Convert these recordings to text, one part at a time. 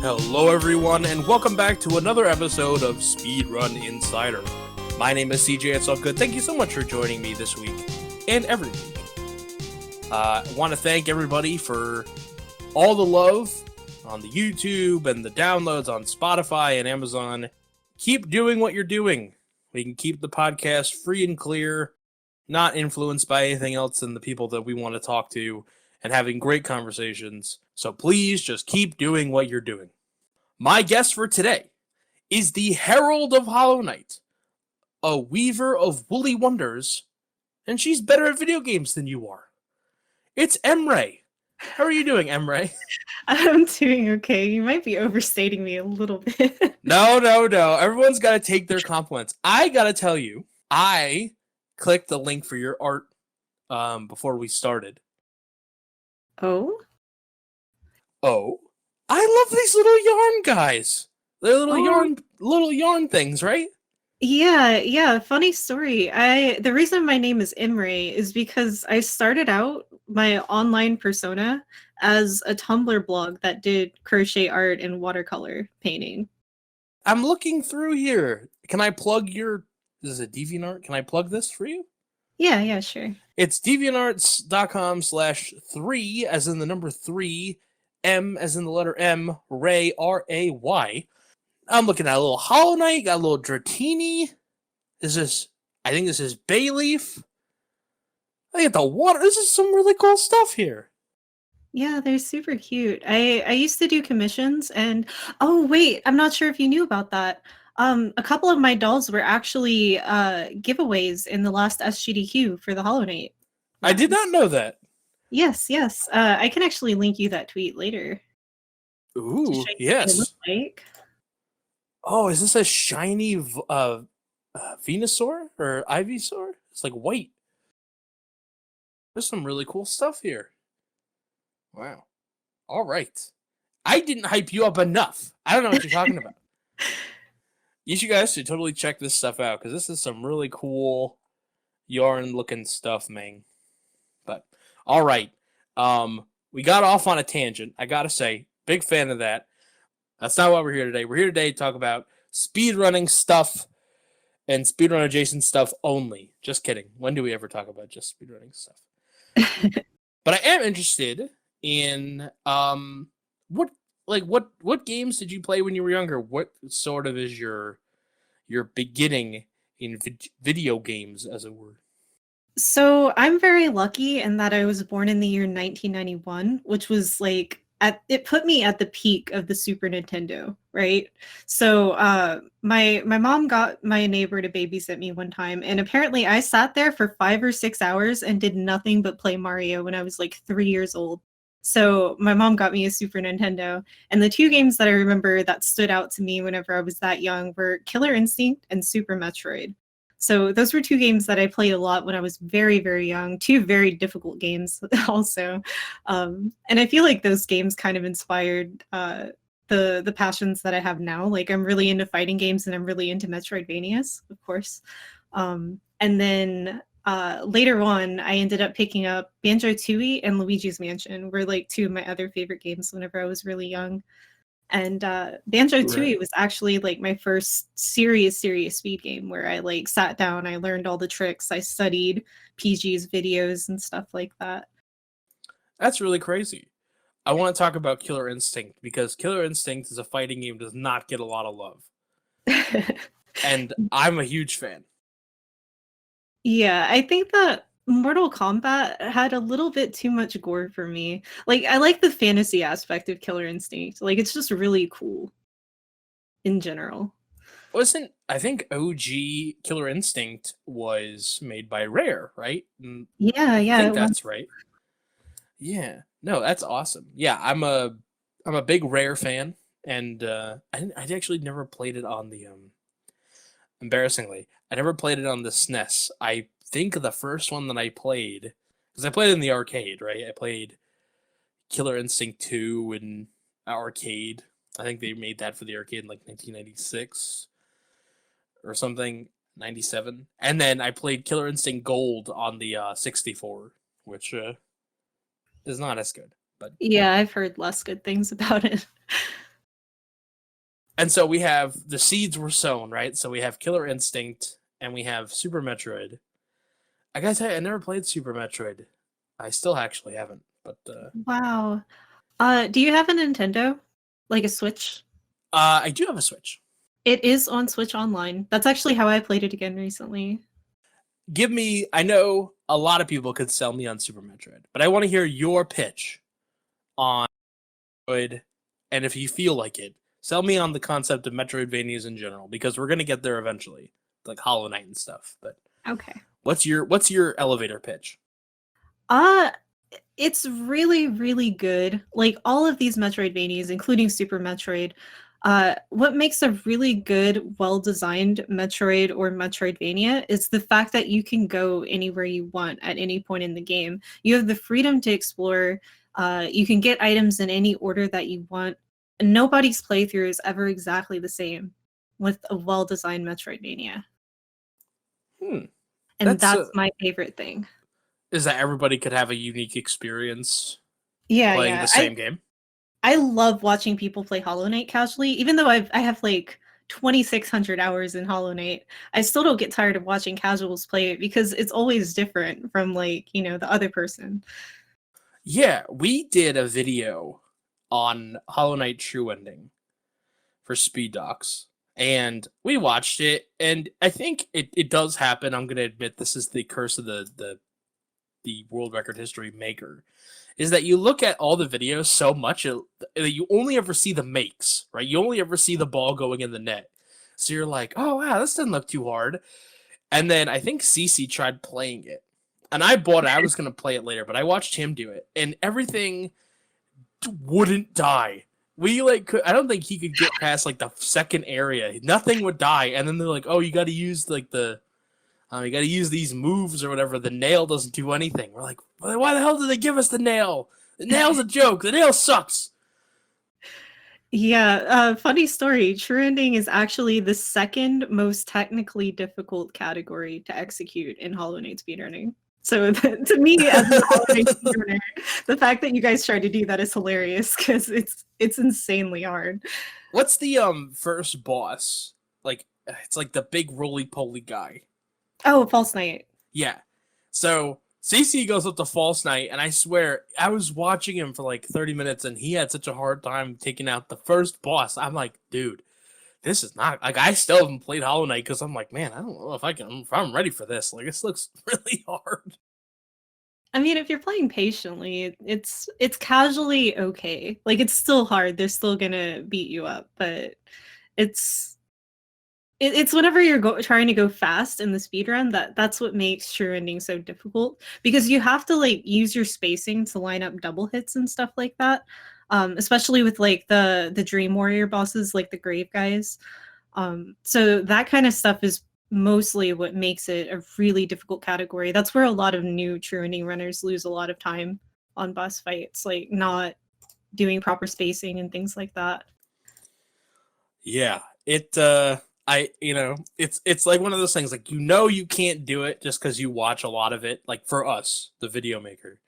Hello everyone, and welcome back to another episode of Speedrun Insider. My name is CJitsallGewd. Thank you so much for joining me this week and every week. I want to thank everybody for all the love on the YouTube and the downloads on Spotify and Amazon. Keep doing what you're doing. We can keep the podcast free and clear, not influenced by anything else than the people that we want to talk to, and having great conversations. So please just keep doing what you're doing. My guest for today is the Herald of Hollow Knight, a weaver of woolly wonders, and she's better at video games than you are. It's emray. How are you doing, emray? I'm doing okay. You might be overstating me a little bit. No. Everyone's got to take their compliments. I got to tell you, I clicked the link for your art before we started. Oh, I love these little yarn guys. They're little yarn things, right? yeah. Funny story. The reason my name is Emray is because I started out my online persona as a Tumblr blog that did crochet art and watercolor painting. I'm looking through here. Can I plug your... This is a DeviantArt. Can I plug this for you? Yeah, sure. It's deviantarts.com/3, as in the number 3, M as in the letter M, Ray, R-A-Y. I'm looking at a little Hollow Knight, got a little Dratini. I think this is Bayleaf. I get the water. This is some really cool stuff here. Yeah, they're super cute. I used to do commissions and oh wait, I'm not sure if you knew about that. A couple of my dolls were actually giveaways in the last SGDQ for the Hollow Knight. I did not know that. Yes. I can actually link you that tweet later. Ooh, yes. Like. Oh, is this a shiny Venusaur or Ivysaur? It's like white. There's some really cool stuff here. Wow. All right. I didn't hype you up enough. I don't know what you're talking about. You guys should totally check this stuff out, because this is some really cool yarn-looking stuff, man. But, all right. We got off on a tangent, I gotta say. Big fan of that. That's not why we're here today. We're here today to talk about speedrunning stuff and speedrun adjacent stuff only. Just kidding. When do we ever talk about just speedrunning stuff? But I am interested in what games did you play when you were younger? What sort of is your beginning in video games, as it were? So I'm very lucky in that I was born in the year 1991, which was like it put me at the peak of the Super Nintendo, right? So my mom got my neighbor to babysit me one time, and apparently I sat there for 5 or 6 hours and did nothing but play Mario when I was like 3 years old. So my mom got me a Super Nintendo, and the two games that I remember that stood out to me whenever I was that young were Killer Instinct and Super Metroid. So those were two games that I played a lot when I was very, very young. Two very difficult games also. And I feel like those games kind of inspired the passions that I have now. Like I'm really into fighting games and I'm really into Metroidvanias, of course. And then later on, I ended up picking up Banjo-Tooie and Luigi's Mansion were like two of my other favorite games whenever I was really young. And Banjo-Tooie was actually like my first serious speed game where I like sat down, I learned all the tricks, I studied PG's videos and stuff like that. That's really crazy. I want to talk about Killer Instinct, because Killer Instinct is a fighting game that does not get a lot of love. And I'm a huge fan. Yeah, I think that Mortal Kombat had a little bit too much gore for me. Like, I like the fantasy aspect of Killer Instinct. Like, it's just really cool in general. I think OG Killer Instinct was made by Rare, right? Yeah. I think that's right. Yeah. No, that's awesome. Yeah, I'm a big Rare fan, and I actually never played it on the embarrassingly, I never played it on the SNES. I think the first one that I played, because I played it in the arcade, right? I played Killer Instinct 2 in arcade. I think they made that for the arcade in like 1996 or something, 97. And then I played Killer Instinct Gold on the 64, which is not as good. But yeah, I've heard less good things about it. And so we have the seeds were sown, right? So we have Killer Instinct and we have Super Metroid. I gotta tell you, I never played Super Metroid. I still actually haven't, but Wow. Do you have a Nintendo? Like a Switch? I do have a Switch. It is on Switch Online. That's actually how I played it again recently. Give me, I know a lot of people could sell me on Super Metroid, but I want to hear your pitch on Metroid, and if you feel like it, sell me on the concept of Metroidvanias in general, because we're gonna get there eventually, like Hollow Knight and stuff. But Okay. what's your elevator pitch? Uh it's really, really good. Like all of these Metroidvanias, including Super Metroid, what makes a really good, well-designed Metroid or Metroidvania is the fact that you can go anywhere you want at any point in the game. You have the freedom to explore. You can get items in any order that you want. Nobody's playthrough is ever exactly the same with a well-designed Metroidvania. And That's that's my favorite thing. is that everybody could have a unique experience Yeah, playing the yeah. same game. I love watching people play Hollow Knight casually, even though I have like 2,600 hours in Hollow Knight. I still don't get tired of watching casuals play it because it's always different from like, the other person. Yeah, we did a video on Hollow Knight True Ending for Speed Docs, and we watched it, and I think it does happen. I'm gonna admit this is the curse of the world record history maker, is that you look at all the videos so much that you only ever see the makes, right? You only ever see the ball going in the net. So you're like, oh wow, this doesn't look too hard. And then I think CC tried playing it. And I bought it. I was going to play it later, but I watched him do it. And everything wouldn't die. I don't think he could get past like the second area. Nothing would die. And then they're like, oh, you got to use like you got to use these moves or whatever. The nail doesn't do anything. We're like, why the hell did they give us the nail? The nail's a joke. The nail sucks. Yeah, funny story. True Ending is actually the second most technically difficult category to execute in Hollow Knight speedrunning. So to me, as a Hollow Knight speedrunner, the fact that you guys tried to do that is hilarious because it's insanely hard. What's the first boss? Like it's like the big roly poly guy. Oh, False Knight. Yeah. So CC goes up to False Knight, and I swear I was watching him for like 30 minutes, and he had such a hard time taking out the first boss. I'm like, dude, this is not like I still haven't played Hollow Knight because I'm like, man, I don't know if I'm ready for this. Like, this looks really hard. I mean, if you're playing patiently, it's casually okay. Like it's still hard. They're still gonna beat you up, but it's it's whenever you're trying to go fast in the speed run that's what makes True Ending so difficult because you have to like use your spacing to line up double hits and stuff like that. Especially with like the Dream Warrior bosses, like the Grave guys. So that kind of stuff is mostly what makes it a really difficult category. That's where a lot of new True Ending runners lose a lot of time on boss fights, like not doing proper spacing and things like that. Yeah, it's like one of those things like you can't do it just because you watch a lot of it. Like for us, the video maker,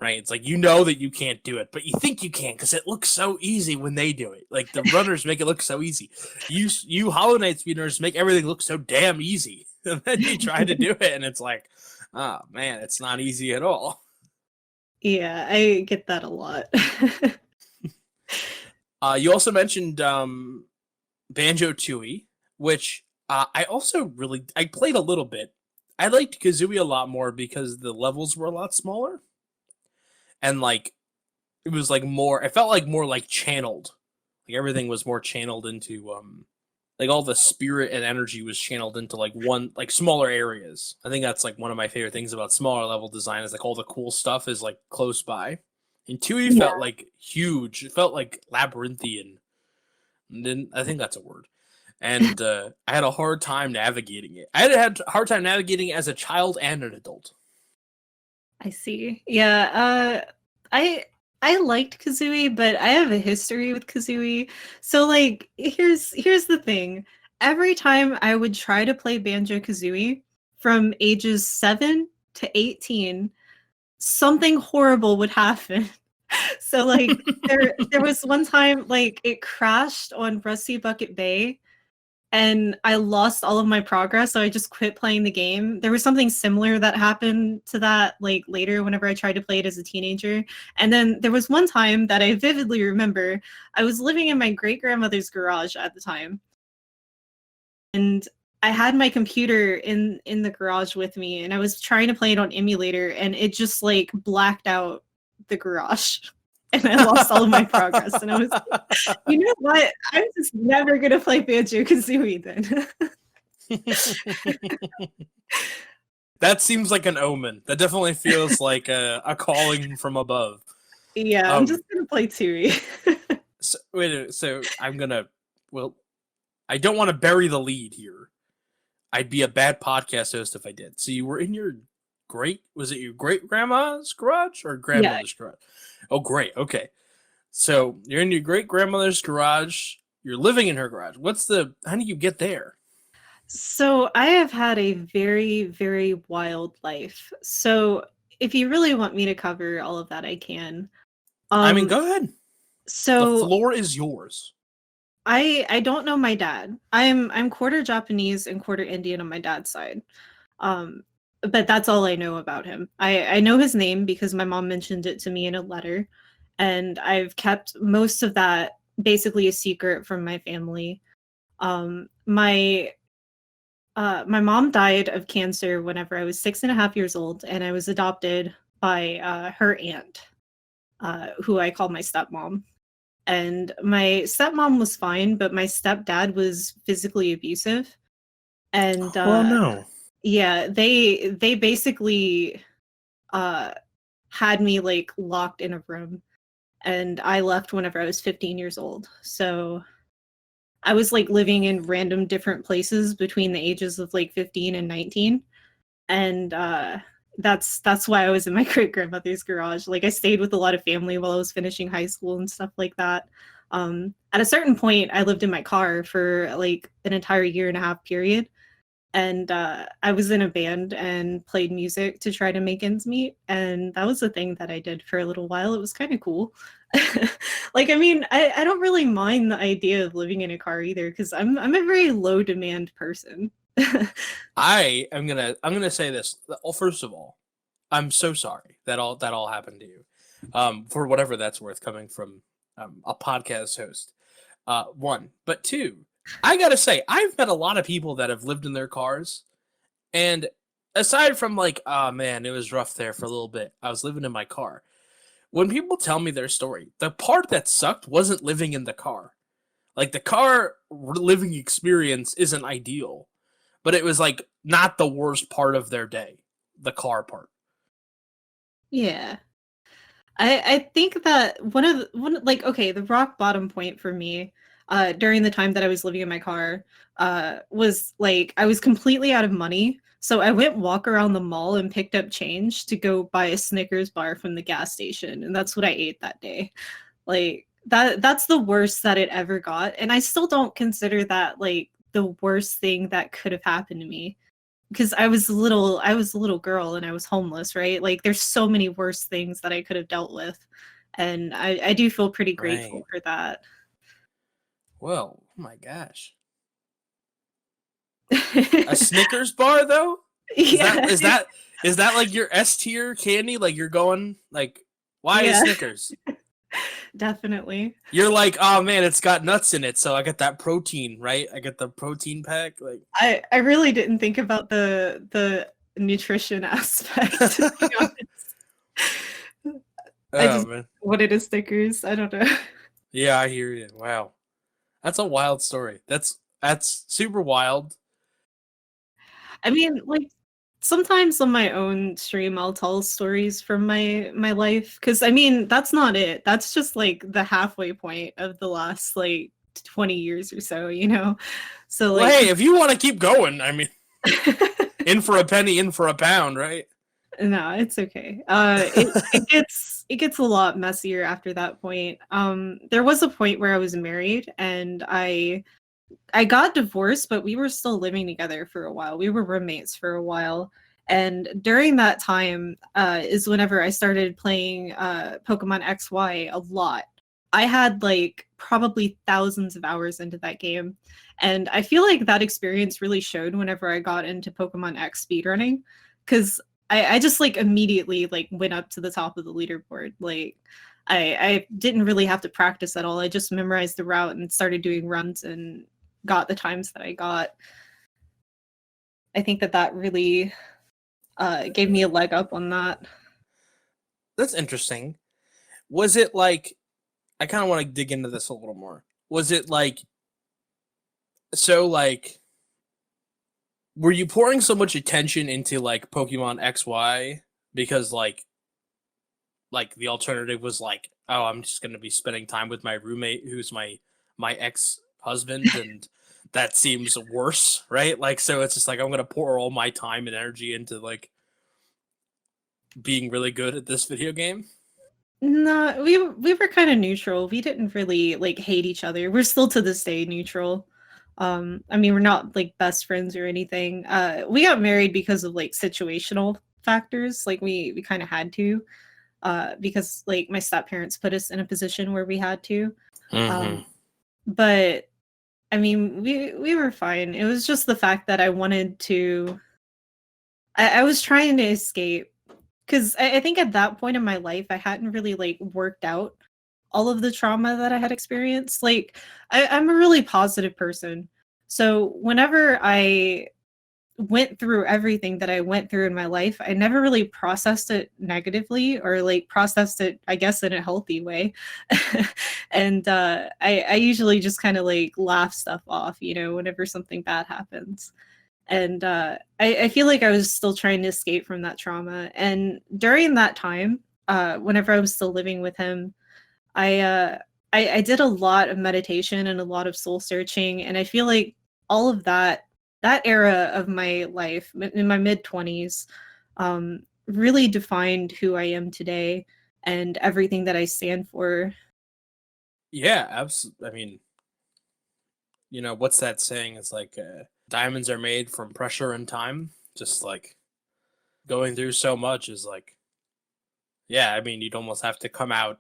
right? It's like that you can't do it, but you think you can because it looks so easy when they do it. Like the runners make it look so easy. You Hollow Knight speedrunners make everything look so damn easy, and then you try to do it, and it's like, oh man, it's not easy at all. Yeah, I get that a lot. You also mentioned Banjo-Tooie, which I also I played a little bit. I liked Kazooie a lot more because the levels were a lot smaller. And like it was like more it felt like more like channeled. Like everything was more channeled into like all the spirit and energy was channeled into like one like smaller areas. I think that's like one of my favorite things about smaller level design is like all the cool stuff is like close by. And Tooie felt like huge. It felt like labyrinthian. And then I think that's a word. And I had a hard time navigating it. I had a hard time navigating it as a child and an adult. I see. Yeah, I liked Kazooie, but I have a history with Kazooie. So like here's the thing. Every time I would try to play Banjo-Kazooie from ages 7 to 18, something horrible would happen. So like there was one time like it crashed on Rusty Bucket Bay and I lost all of my progress, so I just quit playing the game. There was something similar that happened to that like later whenever I tried to play it as a teenager. And then there was one time that I vividly remember. I was living in my great-grandmother's garage at the time. And I had my computer in the garage with me and I was trying to play it on emulator and it just like blacked out the garage. And I lost all of my progress. And I was like, you know what? I'm just never going to play Banjo-Kazooie then. That seems like an omen. That definitely feels like a calling from above. Yeah, I'm just going to play Tui. So, wait, so I'm going to... Well, I don't want to bury the lead here. I'd be a bad podcast host if I did. So you were in your was it your great-grandma's garage or grandmother's garage? Oh, great. Okay. So you're in your great-grandmother's garage. You're living in her garage. How do you get there? So I have had a very, very wild life. So if you really want me to cover all of that, I can. I mean, go ahead. So the floor is yours. I don't know my dad. I'm quarter Japanese and quarter Indian on my dad's side. But that's all I know about him. I know his name because my mom mentioned it to me in a letter, and I've kept most of that basically a secret from my family. My mom died of cancer whenever I was 6.5 years old, and I was adopted by her aunt, who I call my stepmom. And my stepmom was fine, but my stepdad was physically abusive. And well, no. Yeah, they basically had me like locked in a room, and I left whenever I was 15 years old. So I was like living in random different places between the ages of like 15 and 19. And that's why I was in my great grandmother's garage. Like I stayed with a lot of family while I was finishing high school and stuff like that. At a certain point, I lived in my car for like an entire 1.5 year period. And I was in a band and played music to try to make ends meet. And that was the thing that I did for a little while. It was kind of cool. Like, I mean, I don't really mind the idea of living in a car either, because I'm a very low demand person. I'm gonna say this. First of all, I'm so sorry that all happened to you. For whatever that's worth, coming from a podcast host. One, but two, I gotta say, I've met a lot of people that have lived in their cars, and aside from like, oh man, it was rough there for a little bit. I was living in my car. When people tell me their story, the part that sucked wasn't living in the car. Like the car living experience isn't ideal, but it was like not the worst part of their day, the car part. Yeah. I think that the rock bottom point for me during the time that I was living in my car was like I was completely out of money. So I went walk around the mall and picked up change to go buy a Snickers bar from the gas station, and that's what I ate that day. Like that's the worst that it ever got, and I still don't consider that like the worst thing that could have happened to me, because I was a little girl and I was homeless, right? Like there's so many worse things that I could have dealt with, and I do feel pretty grateful for that. Well, oh my gosh. A Snickers bar though? Yeah. Is that like your S tier candy? Like you're going like, why is Snickers? Definitely. You're like, oh man, it's got nuts in it, so I got that protein, right? I get the protein pack. Like I really didn't think about the nutrition aspect, to be honest. I just wanted a Snickers. I don't know. Yeah, I hear you. Wow. That's a wild story. That's super wild. I mean, like sometimes on my own stream I'll tell stories from my life, because I mean that's not it. That's just like the halfway point of the last like 20 years or so, you know? So like, well, hey, if you want to keep going, I mean, in for a penny, in for a pound, right? No, it's okay. It gets a lot messier after that point. There was a point where I was married and I got divorced, but we were still living together for a while. We were roommates for a while. And during that time is whenever I started playing Pokemon XY a lot. I had like probably thousands of hours into that game. And I feel like that experience really showed whenever I got into Pokemon X speedrunning. Because I just like immediately like went up to the top of the leaderboard. Like I didn't really have to practice at all. I just memorized the route and started doing runs and got the times that I got. I think that really gave me a leg up on that. That's interesting. Was it like, I kind of want to dig into this a little more. Was it like, so like, were you pouring so much attention into like Pokemon XY because like the alternative was like, oh, I'm just going to be spending time with my roommate who's my ex-husband, and that seems worse, right? Like, so it's just like, I'm going to pour all my time and energy into like being really good at this video game. No, we were kind of neutral. We didn't really like hate each other. We're still to this day neutral. I mean, we're not like best friends or anything. We got married because of like situational factors. Like we kind of had to, because like my step parents put us in a position where we had to. But I mean, we were fine. It was just the fact that I wanted to. I was trying to escape. Because I think at that point in my life, I hadn't really like worked out all of the trauma that I had experienced. Like, I'm a really positive person. So whenever I went through everything that I went through in my life, I never really processed it negatively or like processed it, I guess, in a healthy way. And I usually just kind of like laugh stuff off, you know, whenever something bad happens. And I feel like I was still trying to escape from that trauma. And during that time, whenever I was still living with him, I did a lot of meditation and a lot of soul searching. And I feel like all of that era of my life in my mid-20s really defined who I am today and everything that I stand for. Yeah, absolutely. I mean, you know, what's that saying? It's like, diamonds are made from pressure and time. Just like going through so much is like, yeah, I mean, you'd almost have to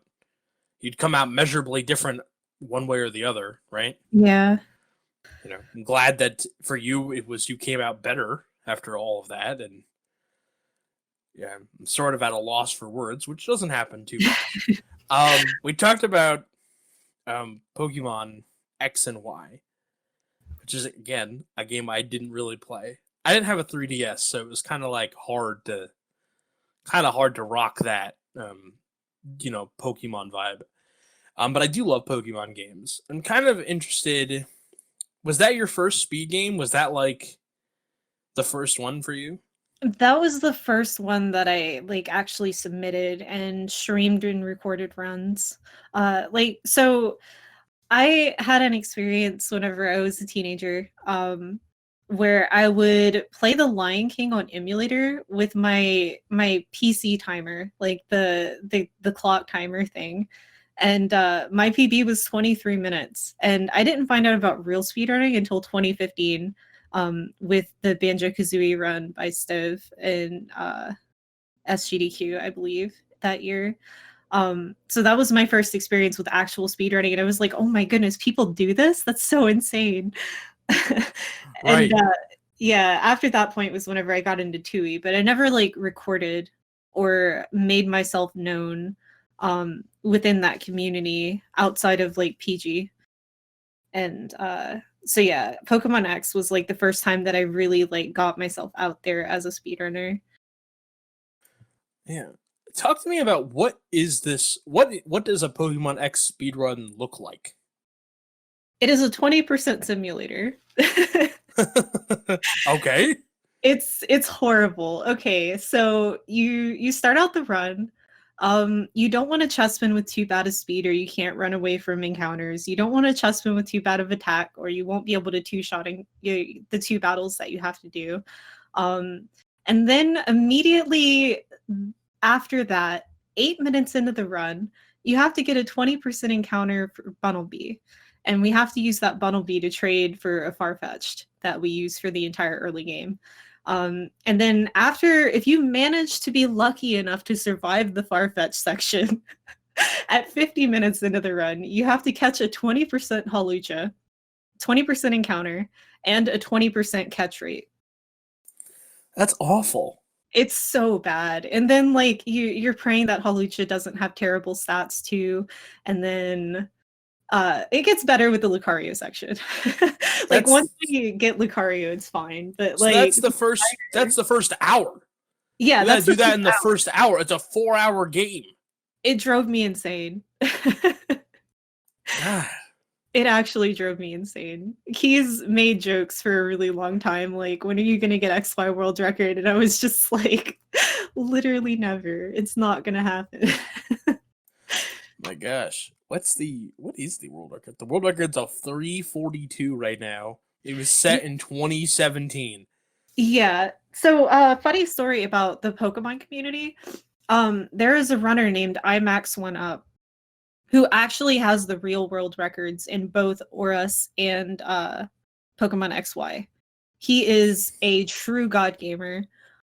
you'd come out measurably different one way or the other, right? Yeah. You know, I'm glad that for you, you came out better after all of that. And yeah, I'm sort of at a loss for words, which doesn't happen too much. We talked about Pokemon X and Y, which is again a game I didn't really play. I didn't have a 3DS, so it was kind of like hard to rock that you know, Pokemon vibe. But I do love Pokemon games. I'm kind of interested. Was that your first speed game? Was that like the first one for you? That was the first one that I like actually submitted and streamed and recorded runs. Like so I had an experience whenever I was a teenager, where I would play The Lion King on emulator with my PC timer, like the clock timer thing. And my PB was 23 minutes. And I didn't find out about real speedrunning until 2015, with the Banjo Kazooie run by Stove and SGDQ, I believe, that year. So that was my first experience with actual speedrunning, and I was like, oh my goodness, people do this? That's so insane. Right. And yeah, after that point was whenever I got into TUI, but I never like recorded or made myself known within that community outside of like PG. And so yeah, Pokemon X was like the first time that I really like got myself out there as a speedrunner. Yeah. Talk to me about what is this? What does a Pokemon X speedrun look like? It is a 20% simulator. Okay. It's horrible. Okay, so you start out the run. You don't want to chest spin with too bad a speed, or you can't run away from encounters. You don't want to chest spin with too bad of attack, or you won't be able to two-shotting the two battles that you have to do. And then immediately after that, 8 minutes into the run, you have to get a 20% encounter for Bunnelby. And we have to use that Bunnelby to trade for a Farfetch'd that we use for the entire early game. And then after, if you manage to be lucky enough to survive the Farfetch section, at 50 minutes into the run, you have to catch a 20% Hawlucha, 20% encounter, and a 20% catch rate. That's awful. It's so bad. And then like you're praying that Hawlucha doesn't have terrible stats too. And then it gets better with the Lucario section. Like once you get Lucario, it's fine. But so like that's the first hour. Yeah, You gotta do that in the first hour. It's a 4-hour game. It drove me insane. God. It actually drove me insane. He's made jokes for a really long time, like, when are you gonna get XY world record? And I was just like, literally never. It's not gonna happen. My gosh. What is the world record? The world record's a 342 right now. It was set in 2017. Yeah. So funny story about the Pokemon community. There is a runner named IMAX1UP who actually has the real world records in both Oras and Pokemon XY. He is a true god gamer,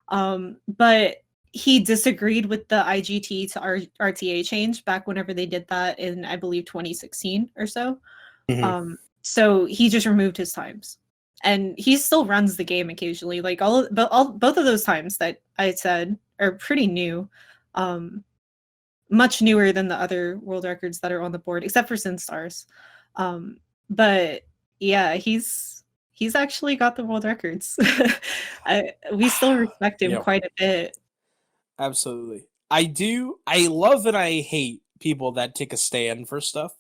but he disagreed with the IGT to RTA change back whenever they did that in, I believe, 2016 or so. Mm-hmm. So he just removed his times, and he still runs the game occasionally. Like both of those times that I said are pretty new. Much newer than the other world records that are on the board, except for Sin Stars. But yeah, he's actually got the world records. We still respect him quite a bit. Absolutely. I love and I hate people that take a stand for stuff.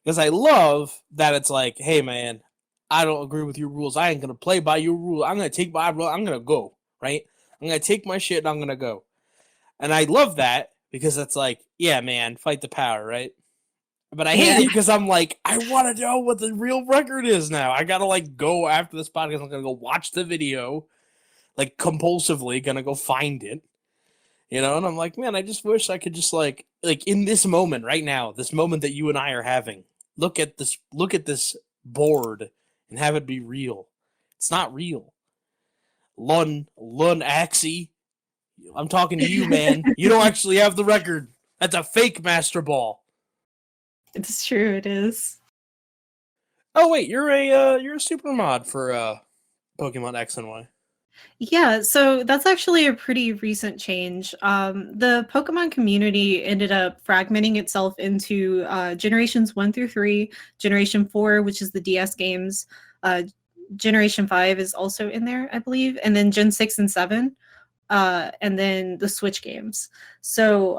Because I love that it's like, hey man, I don't agree with your rules. I ain't gonna play by your rule. I'm gonna take my rule. I'm gonna go, right? I'm gonna take my shit and I'm gonna go. And I love that because it's like, yeah, man, fight the power, right? But I hate it because I'm like, I want to know what the real record is now. I gotta like go after this podcast. I'm gonna go watch the video, like compulsively, gonna go find it. You know, and I'm like, man, I just wish I could just like in this moment right now, this moment that you and I are having, look at this board and have it be real. It's not real. Lun Axie, I'm talking to you, man. You don't actually have the record. That's a fake Master Ball. It's true, it is. Oh wait, you're a super mod for Pokemon X and Y. Yeah, so that's actually a pretty recent change. The Pokemon community ended up fragmenting itself into generations 1 through 3, Generation 4, which is the DS games, Generation 5 is also in there, I believe, and then Gen 6 and 7, and then the Switch games. So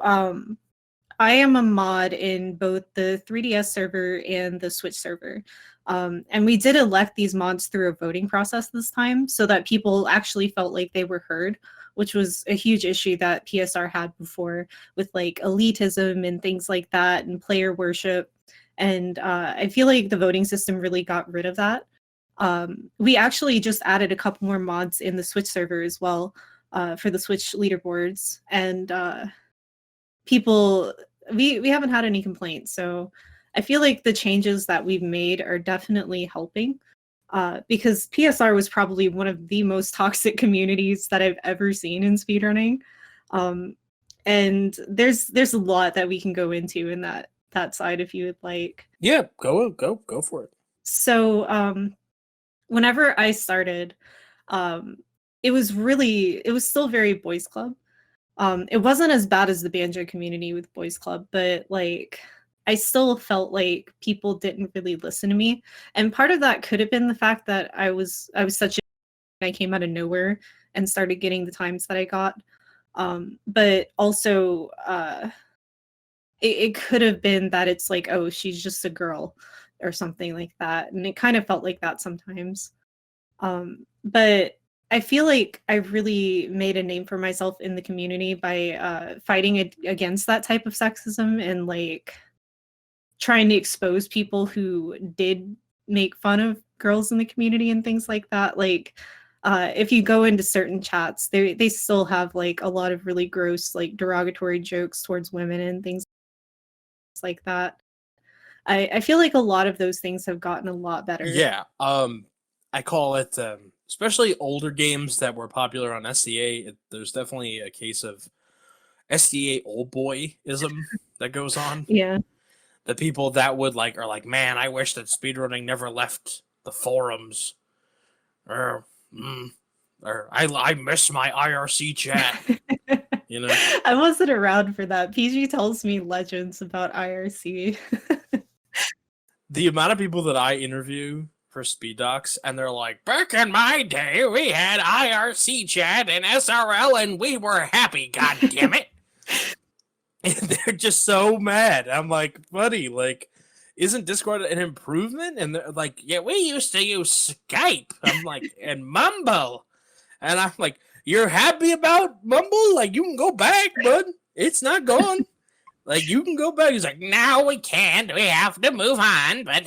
I am a mod in both the 3DS server and the Switch server. And we did elect these mods through a voting process this time so that people actually felt like they were heard, which was a huge issue that PSR had before with like elitism and things like that and player worship. And I feel like the voting system really got rid of that. We actually just added a couple more mods in the Switch server as well for the Switch leaderboards. And people, we haven't had any complaints. So I feel like the changes that we've made are definitely helping because PSR was probably one of the most toxic communities that I've ever seen in speedrunning. And there's a lot that we can go into in that side if you would like. Yeah, go for it. So whenever I started, it was still very boys club. It wasn't as bad as the banjo community with boys club, but like I still felt like people didn't really listen to me. And part of that could have been the fact that I was such I came out of nowhere and started getting the times that I got. But also it could have been that it's like, oh, she's just a girl or something like that. And it kind of felt like that sometimes. But I feel like I really made a name for myself in the community by fighting against that type of sexism and like trying to expose people who did make fun of girls in the community and things like that. Like if you go into certain chats, they still have like a lot of really gross, like derogatory jokes towards women and things like that. I feel like a lot of those things have gotten a lot better. Yeah. I call it especially older games that were popular on SDA, there's definitely a case of SDA old boyism that goes on. Yeah. The people that would like are like, man, I wish that speedrunning never left the forums. Or, or I miss my IRC chat. You know, I wasn't around for that. PG tells me legends about IRC. the amount of people that I interview for Speed Docs, and they're like, back in my day, we had IRC chat and SRL, and we were happy. God damn it! And they're just so mad. I'm like, buddy, like, isn't Discord an improvement? And they're like, yeah, we used to use Skype. I'm like, and Mumble. And I'm like, you're happy about Mumble? Like, you can go back, bud. It's not gone. Like, you can go back. He's like, no, we can't. We have to move on. But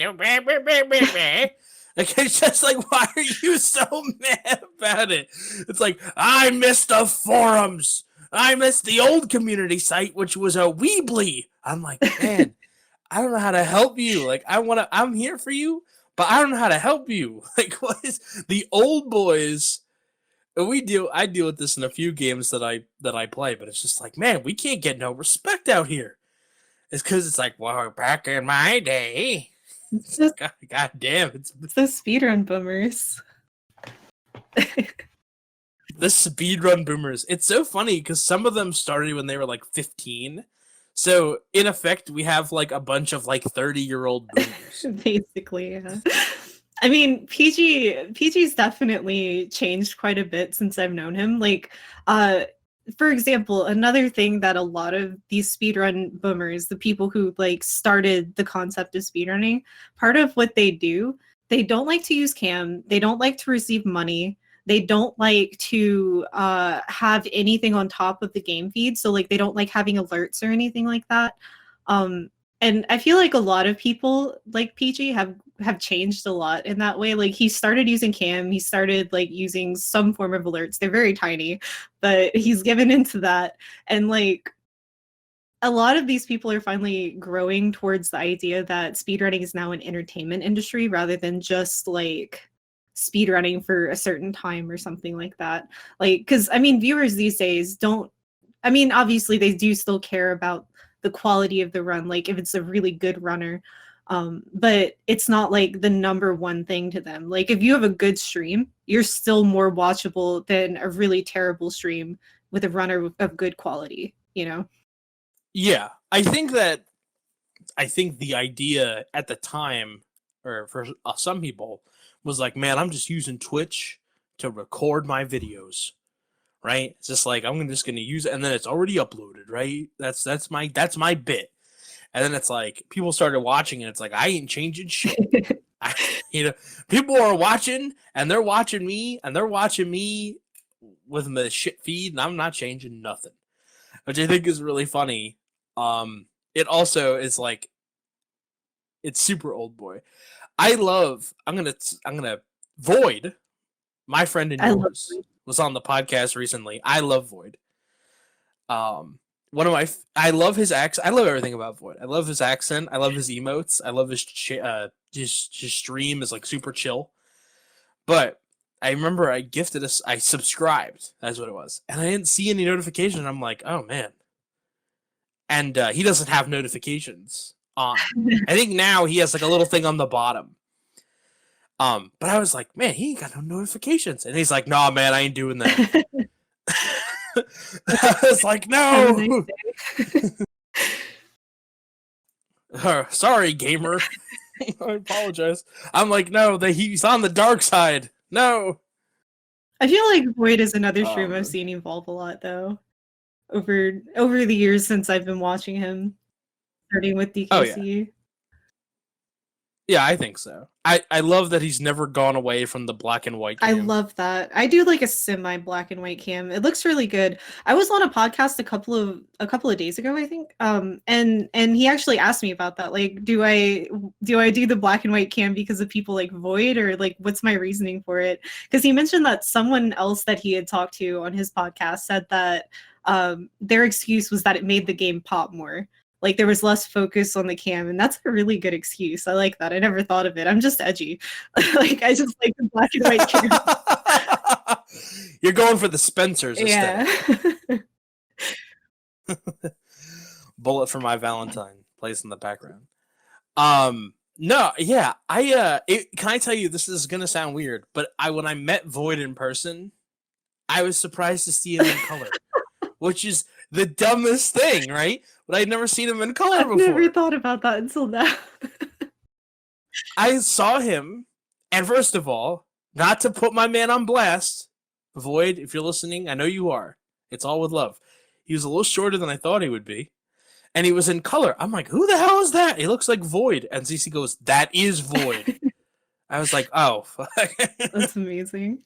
like, it's just like, why are you so mad about it? It's like, I miss the forums. I miss the old community site, which was a Weebly. I'm like, man, I don't know how to help you. Like, I'm here for you, but I don't know how to help you. Like, what is the old boys? I deal with this in a few games that I play, but it's just like, man, we can't get no respect out here. It's because it's like, well, back in my day. It's just God damn, it's the speedrun boomers. The speedrun boomers. It's so funny because some of them started when they were like 15. So in effect, we have like a bunch of like 30-year-old boomers. Basically, yeah. I mean, PG's definitely changed quite a bit since I've known him. Like, for example, another thing that a lot of these speedrun boomers, the people who like started the concept of speedrunning, part of what they do, they don't like to use cam, they don't like to receive money, they don't like to have anything on top of the game feed. So like they don't like having alerts or anything like that. And I feel like a lot of people like PG have changed a lot in that way. Like he started using cam, he started like using some form of alerts. They're very tiny, but he's given into that. And like a lot of these people are finally growing towards the idea that speedrunning is now an entertainment industry rather than just like speedrunning for a certain time or something like that. Like, because I mean, viewers these days don't, I mean, obviously they do still care about the quality of the run, like if it's a really good runner, but it's not like the number one thing to them. Like if you have a good stream, you're still more watchable than a really terrible stream with a runner of good quality, you know? Yeah, I think the idea at the time, or for some people, was like, man, I'm just using Twitch to record my videos. Right? It's just like, I'm just gonna use it, and then it's already uploaded, right? That's my bit. And then it's like people started watching, and it's like I ain't changing shit. People are watching, and they're watching me, with my shit feed, and I'm not changing nothing, which I think is really funny. It also is like, it's super old boy. I'm gonna Void, my friend and yours, was on the podcast recently. I love Void. I love his accent. I love everything about Void. I love his accent. I love his emotes. I love his stream is like super chill. But I remember I subscribed. That's what it was, and I didn't see any notification. I'm like, oh man. And he doesn't have notifications on. I think now he has like a little thing on the bottom. But I was like, man, he ain't got no notifications. And he's like, nah, man, I ain't doing that. I was like, no. Sorry, gamer. I apologize. I'm like, no, he's on the dark side. No. I feel like Void is another stream I've seen evolve a lot, though, over the years since I've been watching him, starting with DKC. Oh, yeah. Yeah, I think so. I love that he's never gone away from the black and white cam. I love that. I do like a semi black and white cam. It looks really good. I was on a podcast a couple of days ago, I think. And he actually asked me about that. Like, do I do the black and white cam because of people like Void, or like what's my reasoning for it? Because he mentioned that someone else that he had talked to on his podcast said that their excuse was that it made the game pop more. Like there was less focus on the cam, and that's a really good excuse. I like that. I never thought of it. I'm just edgy. Like I just like the black and white cam. You're going for the Spencers Yeah. aesthetic. Bullet for My Valentine plays in the background. No, yeah, can I tell you, this is gonna sound weird, but when I met Void in person, I was surprised to see him in color, which is the dumbest thing, right? But I'd never seen him in color before. I've never thought about that until now. I saw him, and first of all, not to put my man on blast, Void, if you're listening, I know you are. It's all with love. He was a little shorter than I thought he would be. And he was in color. I'm like, who the hell is that? He looks like Void. And CC goes, that is Void. I was like, oh, fuck. That's amazing.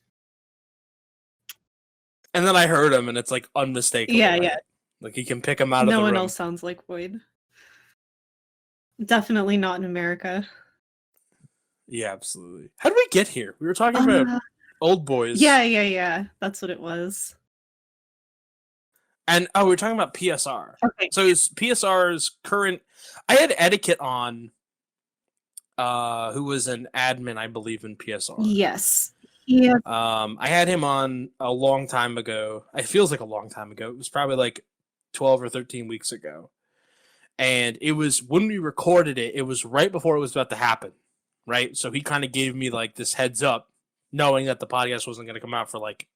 And then I heard him, and it's like unmistakable. Yeah, right? yeah. Like he can pick him out of the room. No one else sounds like Void. Definitely not in America. Yeah, absolutely. How did we get here? We were talking about old boys. Yeah. That's what it was. And we were talking about PSR. Okay. So is PSR's current. I had Etiquette on, who was an admin, I believe, in PSR. Yes. Yeah. I had him on a long time ago. It feels like a long time ago. It was probably like 12 or 13 weeks ago. And it was when we recorded it, it was right before it was about to happen. Right? So he kind of gave me like this heads up, knowing that the podcast wasn't going to come out for like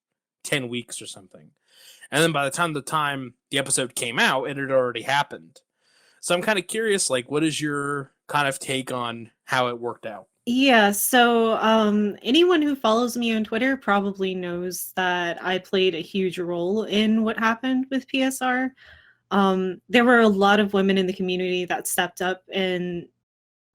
10 weeks or something. And then by the time the episode came out, it had already happened. So I'm kind of curious, like, what is your kind of take on how it worked out? Yeah, so anyone who follows me on Twitter probably knows that I played a huge role in what happened with PSR. There were a lot of women in the community that stepped up and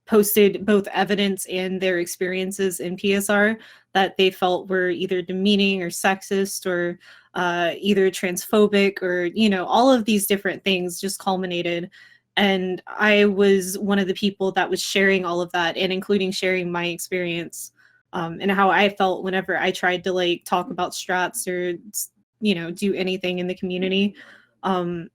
posted both evidence and their experiences in PSR that they felt were either demeaning or sexist or either transphobic or, all of these different things just culminated. And I was one of the people that was sharing all of that and including sharing my experience and how I felt whenever I tried to like talk about strats or, do anything in the community. And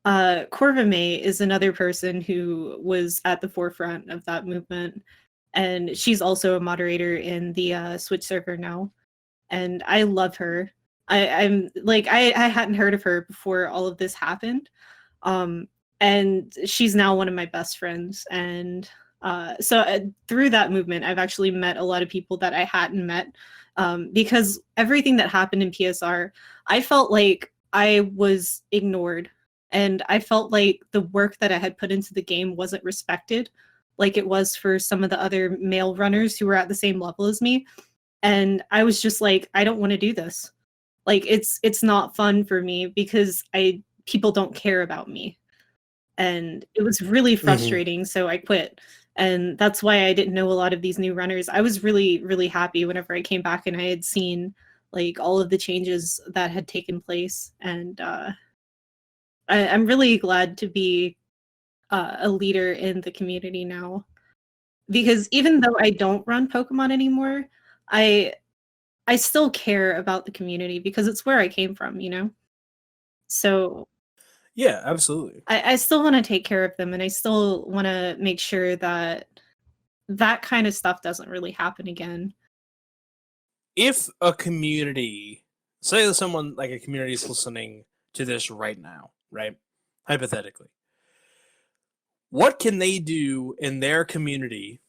Corva May is another person who was at the forefront of that movement. And she's also a moderator in the Switch server now. And I love her. I'm like, I hadn't heard of her before all of this happened. And she's now one of my best friends. And so through that movement, I've actually met a lot of people that I hadn't met because everything that happened in PSR, I felt like I was ignored. And I felt like the work that I had put into the game wasn't respected like it was for some of the other male runners who were at the same level as me. And I was just like, I don't want to do this. Like it's not fun for me because people don't care about me. And it was really frustrating. So I quit. And that's why I didn't know a lot of these new runners. I was really, really happy whenever I came back and I had seen like all of the changes that had taken place. And I'm really glad to be a leader in the community now. Because even though I don't run Pokemon anymore, I still care about the community because it's where I came from, So yeah, absolutely. I still want to take care of them, and I still want to make sure that that kind of stuff doesn't really happen again. If a community, say that someone like a community is listening to this right now, right? Hypothetically, what can they do in their community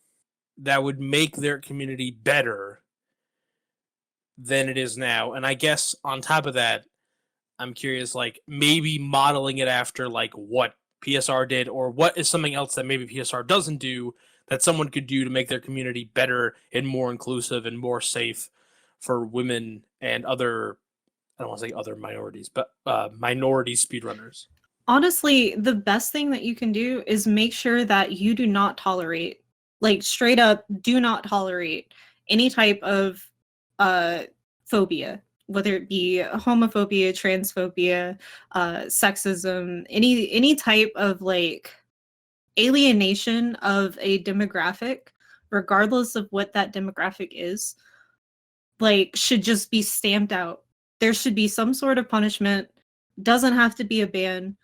that would make their community better than it is now? And I guess on top of that, I'm curious, like maybe modeling it after like what PSR did, or what is something else that maybe PSR doesn't do that someone could do to make their community better and more inclusive and more safe for women and other, I don't want to say other minorities, but minority speedrunners. Honestly, the best thing that you can do is make sure that you do not tolerate, like straight up, do not tolerate any type of phobia, whether it be homophobia, transphobia, sexism, any type of like alienation of a demographic, regardless of what that demographic is, like should just be stamped out. There should be some sort of punishment. Doesn't have to be a ban.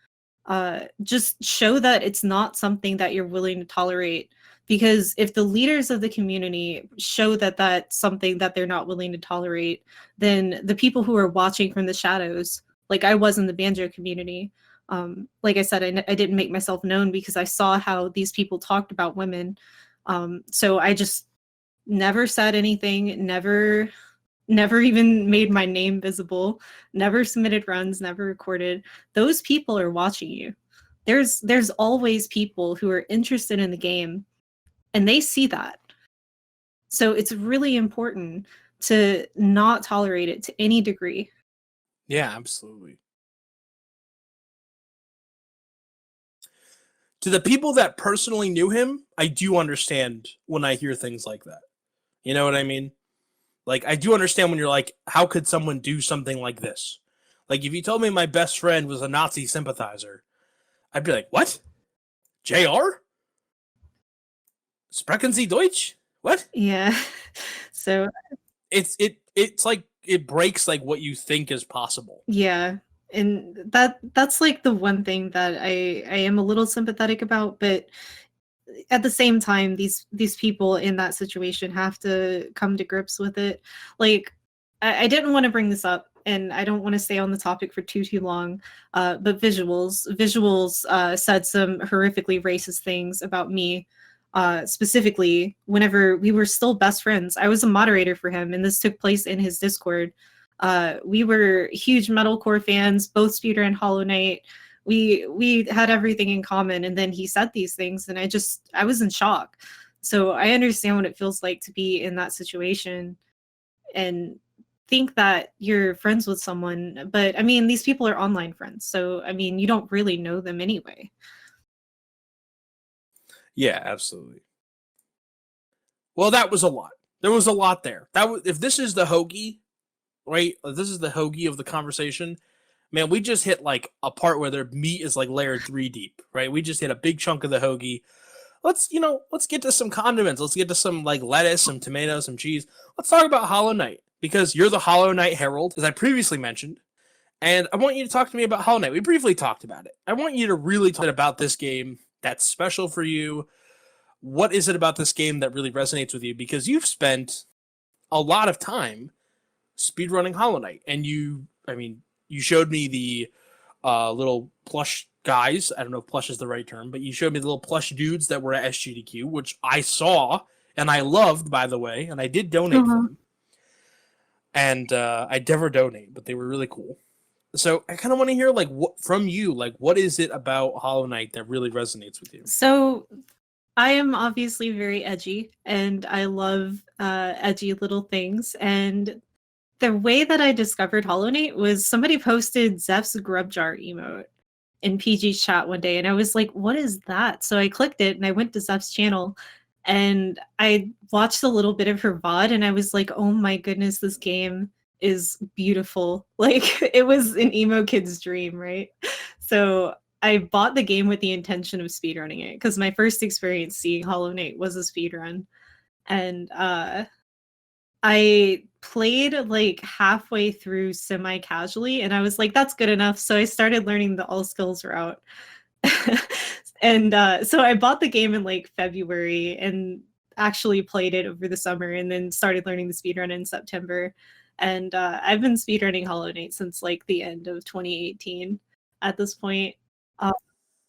just show that it's not something that you're willing to tolerate. Because if the leaders of the community show that that's something that they're not willing to tolerate, then the people who are watching from the shadows, like I was in the banjo community, like I said, I didn't make myself known because I saw how these people talked about women. So I just never said anything, never even made my name visible, never submitted runs, never recorded. Those people are watching you. There's always people who are interested in the game, and they see that. So it's really important to not tolerate it to any degree. Yeah, absolutely. To the people that personally knew him, I do understand when I hear things like that. You know what I mean? Like, I do understand when you're like, how could someone do something like this? Like, if you told me my best friend was a Nazi sympathizer, I'd be like, what? JR? Sprechen Sie Deutsch? What? Yeah. So it's like it breaks like what you think is possible. yeah. And that's like the one thing that I am a little sympathetic about, but at the same time, these people in that situation have to come to grips with it. Like, I didn't want to bring this up, and I don't want to stay on the topic for too long. But visuals said some horrifically racist things about me. Specifically, whenever we were still best friends, I was a moderator for him, and this took place in his Discord. We were huge metalcore fans, both Speedrun and Hollow Knight. We had everything in common, and then he said these things, and I was in shock. So I understand what it feels like to be in that situation and think that you're friends with someone, but I mean, these people are online friends, so I mean, you don't really know them anyway. Yeah, absolutely. Well, that was a lot. There was a lot there. If this is the hoagie, right? If this is the hoagie of the conversation, man, we just hit like a part where their meat is like layered 3 deep, right? We just hit a big chunk of the hoagie. Let's get to some condiments. Let's get to some like lettuce, some tomatoes, some cheese. Let's talk about Hollow Knight, because you're the Hollow Knight Herald, as I previously mentioned. And I want you to talk to me about Hollow Knight. We briefly talked about it. I want you to really talk about this game that's special for you. What is it about this game that really resonates with you? Because you've spent a lot of time speedrunning Hollow Knight, and you showed me the little plush guys. I don't know if plush is the right term, but you showed me the little plush dudes that were at SGDQ, which I saw and I loved, by the way, and I did donate for them. And I never donate, but they were really cool. So I kind of want to hear what is it about Hollow Knight that really resonates with you? So I am obviously very edgy, and I love edgy little things. And the way that I discovered Hollow Knight was somebody posted Zeph's grub jar emote in PG's chat one day, and I was like, what is that? So I clicked it, and I went to Zeph's channel, and I watched a little bit of her VOD, and I was like, oh my goodness, this game is beautiful. Like, it was an emo kid's dream, right? So I bought the game with the intention of speedrunning it, because my first experience seeing Hollow Knight was a speedrun. And I played like halfway through semi-casually, and I was like, that's good enough. So I started learning the all skills route. And so I bought the game in like February and actually played it over the summer, and then started learning the speedrun in September. And I've been speedrunning Hollow Knight since like the end of 2018 at this point.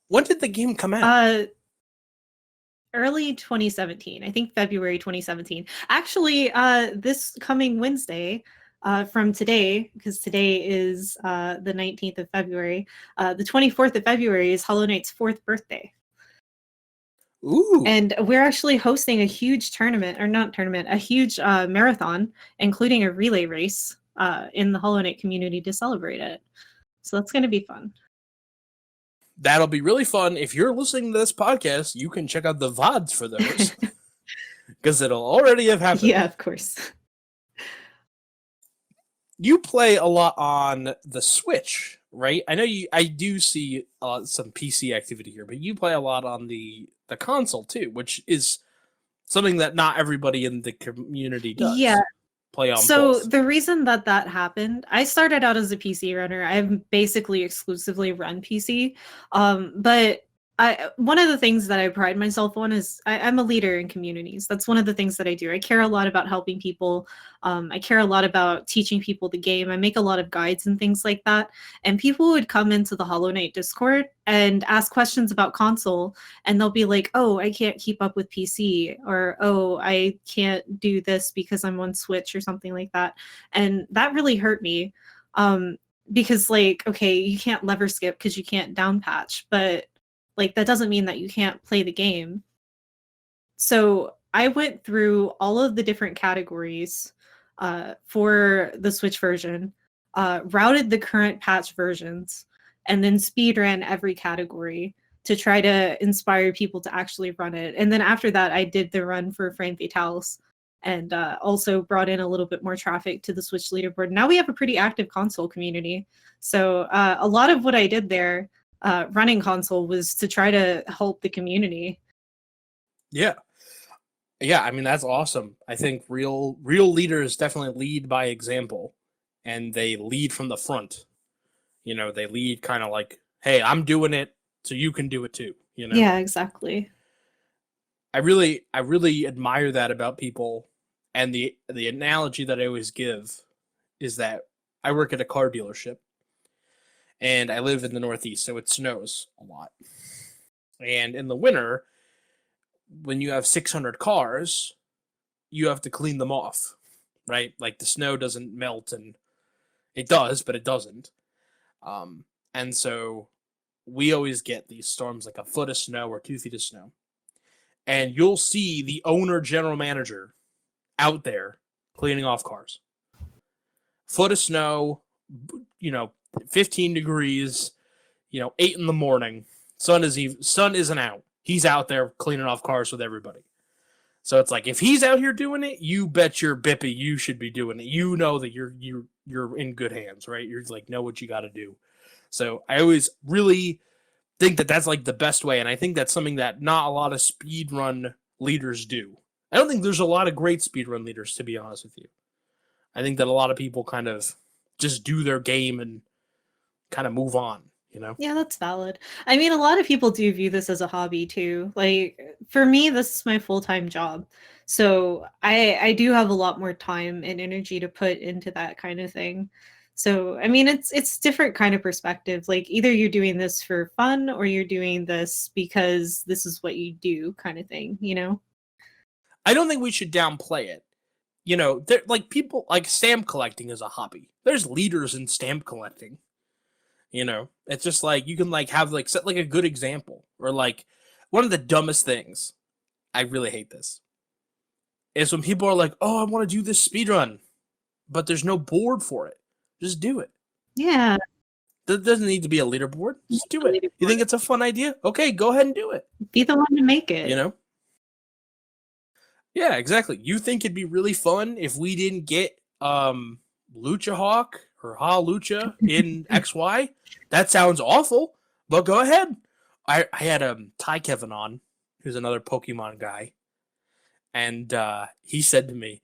When did the game come out? Early 2017, I think February 2017. Actually, this coming Wednesday, from today, because today is the 19th of February, the 24th of February is Hollow Knight's 4th birthday. Ooh. And we're actually hosting a huge tournament, or not tournament, a huge marathon, including a relay race in the Hollow Knight community to celebrate it. So that's going to be fun. That'll be really fun. If you're listening to this podcast, you can check out the VODs for those, because it'll already have happened. Yeah, of course. You play a lot on the Switch, right? I know I do see some PC activity here, but you play a lot on the console too, which is something that not everybody in the community does. Yeah. play on So both. the reason that happened, I started out as a PC runner. I've basically exclusively run PC. But one of the things that I pride myself on is I'm a leader in communities. That's one of the things that I do. I care a lot about helping people. I care a lot about teaching people the game. I make a lot of guides and things like that. And people would come into the Hollow Knight Discord and ask questions about console, and they'll be like, "Oh, I can't keep up with PC," or "Oh, I can't do this because I'm on Switch," or something like that. And that really hurt me. Because like, okay, you can't lever skip because you can't down patch, but like that doesn't mean that you can't play the game. So I went through all of the different categories for the Switch version, routed the current patch versions, and then speedran every category to try to inspire people to actually run it. And then after that, I did the run for Frame Fatales, and also brought in a little bit more traffic to the Switch leaderboard. Now we have a pretty active console community. So a lot of what I did there running console was to try to help the community. Yeah. Yeah, I mean, that's awesome. I think real leaders definitely lead by example, and they lead from the front. You know, they lead kind of like, hey, I'm doing it, so you can do it too, you know? Yeah, exactly. I really admire that about people, and the analogy that I always give is that I work at a car dealership, and I live in the Northeast, so it snows a lot. And in the winter, when you have 600 cars, you have to clean them off, right? Like the snow doesn't melt, and it does, but it doesn't. And so we always get these storms like a foot of snow or 2 feet of snow. And you'll see the owner general manager out there cleaning off cars. Foot of snow, 15 degrees, 8 in the morning. Sun isn't out. He's out there cleaning off cars with everybody. So it's like, if he's out here doing it, you bet your bippy you should be doing it. You know that you're in good hands, right? You're like, know what you got to do. So I always really think that that's like the best way, and I think that's something that not a lot of speedrun leaders do. I don't think there's a lot of great speedrun leaders, to be honest with you. I think that a lot of people kind of just do their game and kind of move on, you know? Yeah, that's valid. I mean, a lot of people do view this as a hobby too. Like for me, this is my full-time job. So I do have a lot more time and energy to put into that kind of thing. So I mean, it's different kind of perspective. Like either you're doing this for fun or you're doing this because this is what you do, kind of thing, you know? I don't think we should downplay it. There like people like stamp collecting is a hobby. There's leaders in stamp collecting. It's just like you can like have like set like a good example, or like one of the dumbest things. I really hate this. Is when people are like, "Oh, I want to do this speedrun," but there's no board for it. Just do it. Yeah. There doesn't need to be a leaderboard. Just do it. You think it's a fun idea? Okay, go ahead and do it. Be the one to make it. Yeah, exactly. You think it'd be really fun if we didn't get Lucha Hawk or Ha Lucha in XY? That sounds awful, but go ahead. I had Ty Kevin on, who's another Pokemon guy, and he said to me,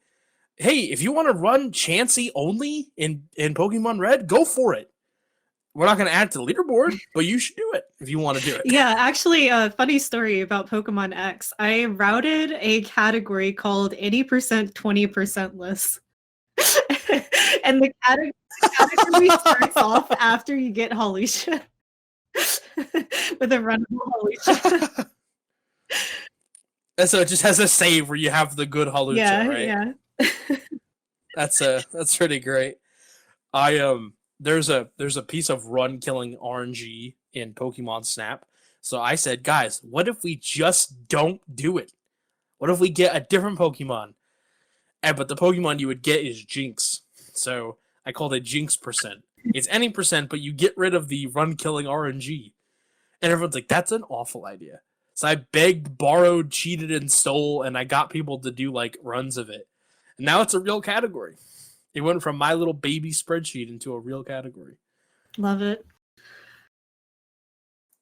"Hey, if you want to run Chansey only in Pokemon Red, go for it. We're not going to add to the leaderboard, but you should do it if you want to do it." Yeah, actually, a funny story about Pokemon X. I routed a category called 80%, 20% list. And the category starts off after you get Hawlucha. With a runnable Hawlucha. And so it just has a save where you have the good Hawlucha, right? Yeah. That's pretty great. There's a piece of run killing RNG in Pokemon Snap. So I said, guys, what if we just don't do it? What if we get a different Pokemon? But the Pokemon you would get is Jinx. So I called it Jinx %. It's any %, but you get rid of the run killing RNG. And everyone's like, that's an awful idea. So I begged, borrowed, cheated, and stole, and I got people to do like runs of it. And now it's a real category. It went from my little baby spreadsheet into a real category. Love it.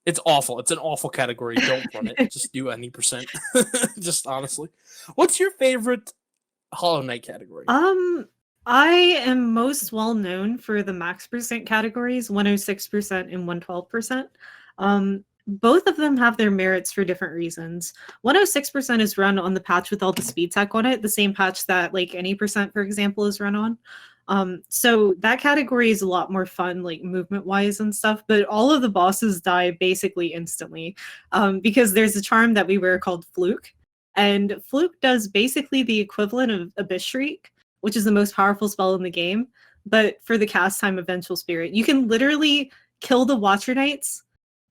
It's awful. It's an awful category. Don't run it. Just do any %. Just honestly. What's your favorite Hollow Knight category? I am most well known for the max percent categories, 106% and 112%. Both of them have their merits for different reasons. 106% is run on the patch with all the speed tech on it, the same patch that like any percent, for example, is run on. So that category is a lot more fun, like movement wise and stuff, but all of the bosses die basically instantly because there's a charm that we wear called Fluke. And Fluke does basically the equivalent of Abyss Shriek, which is the most powerful spell in the game, but for the cast time of Vengeful Spirit. You can literally kill the Watcher Knights